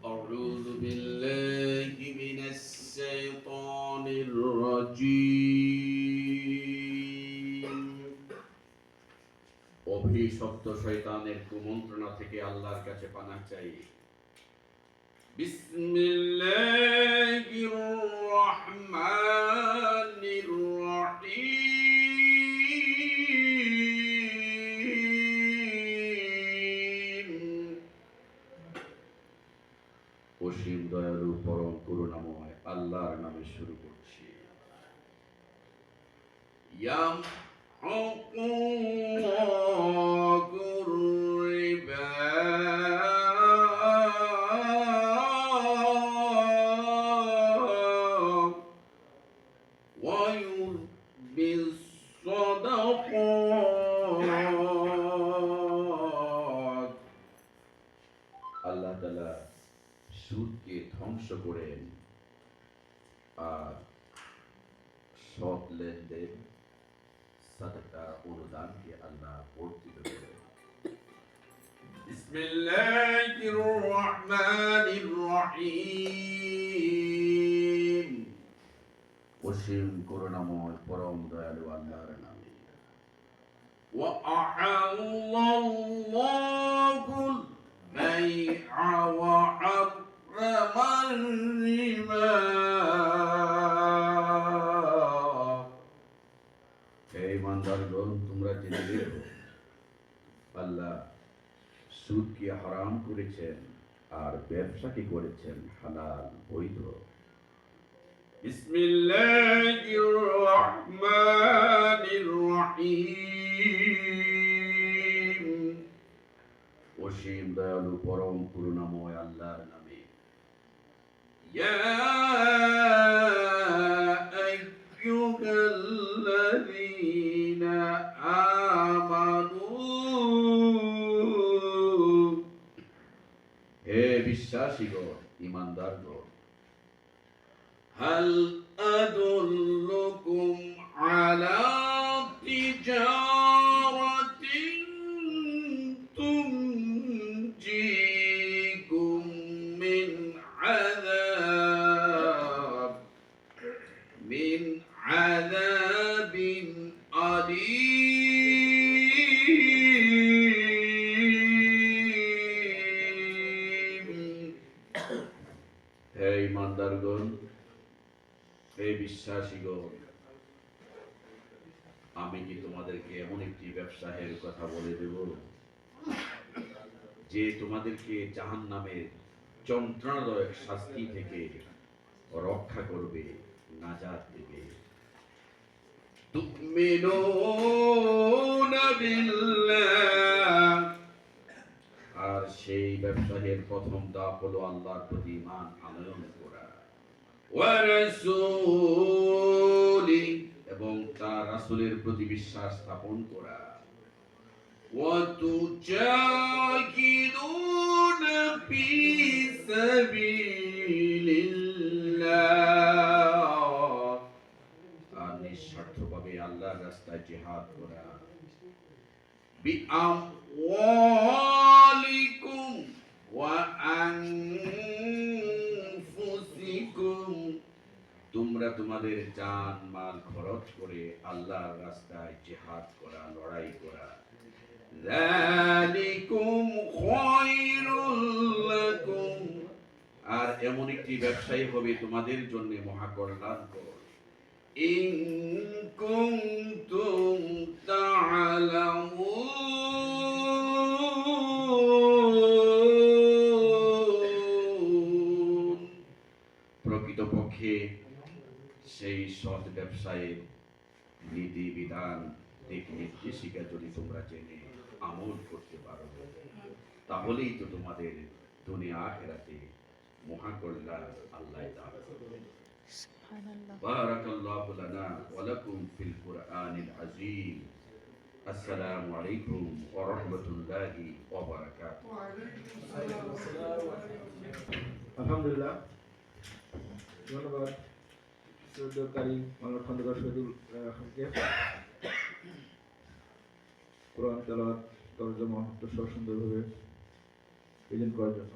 أعوذ بالله من الشيطان الرجيم অভিশপ্ত শয়তানের কুমন্ত্রণা থেকে আল্লাহর কাছে পানাহ চাই। বিসমিল্লাহির রহমানির রহিম। অসীম দয়ালু পরম করুণাময় আল্লাহর নামে শুরু করছি। ইয়ামহুকুল্লাহুর রিবা ওয়া ইউরবিস সাদাকাত। আল্লাহ তাআলা সুদকে ধ্বংস করেন আর সৎ লেনদেন সাদাকা অনুদানকে আল্লাহ বর্ধিত করেন। বিসমিল্লাহির রহমানির রহিম। অসীম করুণাময় পরম দয়ালু আল্লাহর নামে। ওয়া আহাল্লাল্লাহুল বাই'a ওয়া হাররামার রিবা। হে ঈমানদারগণ, তোমরা জেনে রেখো আল্লাহ সুদকে হারাম করেছেন আর ব্যবসাকে করেছেন হালাল বৈধ। বিসমিল্লাহির রহমানির রহিম। অসীম দয়ালু পরম করুণাময় আল্লাহর নামে। ইয়া আইয়ুহাল্লাযীনা আমানু, হে বিশ্বাসীগণ, ঈমানদারগণ, হাল আদুল্লুকুম আলা তিজারাতিন তুনজিকুম মিন আযাবিন আলীম। হে ঈমানদারগণ, হে বিশ্বাসীগণ, আমি কি তোমাদেরকে এমন একটি ব্যবসায়ের কথা বলে দেব যে তোমাদেরকে জাহান্নামের যন্ত্রণাদায়ক শাস্তি থেকে রক্ষা করবে, নাজাত দেবে। তুমিনুনা বিল্লাহ, আর সেই ব্যবসায়ের প্রথম ধাপ হলো আল্লাহর প্রতি ঈমান আনয়ন করা। ওয়া রাসূলি, এবং তার রাসূলের প্রতি বিশ্বাস স্থাপন করা। ওয়া তুজাহিদুনা ফি সাবিলিল্লাহ, আর নিঃস্বার্থভাবে আল্লাহর রাস্তায় জিহাদ করা। বিআমওয়ালিকুম ওয়া আনফুসিকুম, তোমরা তোমাদের জান মাল খরচ করে আল্লাহর রাস্তায় জিহাদ করা, লড়াই করা। যালিকুম খায়রুল লাকুম, আর এমন একটি ব্যবসায়ী হবে তোমাদের জন্য মহাকল্যাণকর। ইন কুনতুম তা'লামুন, প্রকৃতপক্ষে সেই সৎ ব্যবসায়ের নীতি বিধান দিক নির্দেশিকা যদি তোমরা জেনে আমল করতে পারো, তাহলেই তো তোমাদের দুনিয়া আখিরাতে মহাকল্যাণ আল্লাহ দান করবেন। বারাকাল্লাহু লানা ওয়া লাকুম ফিল কুরআনিল আযীম। আসসালামু আলাইকুম ওয়া রাহমাতুল্লাহি ওয়া বারাকাতুহু। আলহামদুলিল্লাহ, ধন্যবাদ সৈয়দ কারীম মাওলানা খন্দকার শহীদুল খানকে কোরআন তেলাওয়াত তরজমা সুন্দরভাবে প্রেজেন্ট করার জন্য।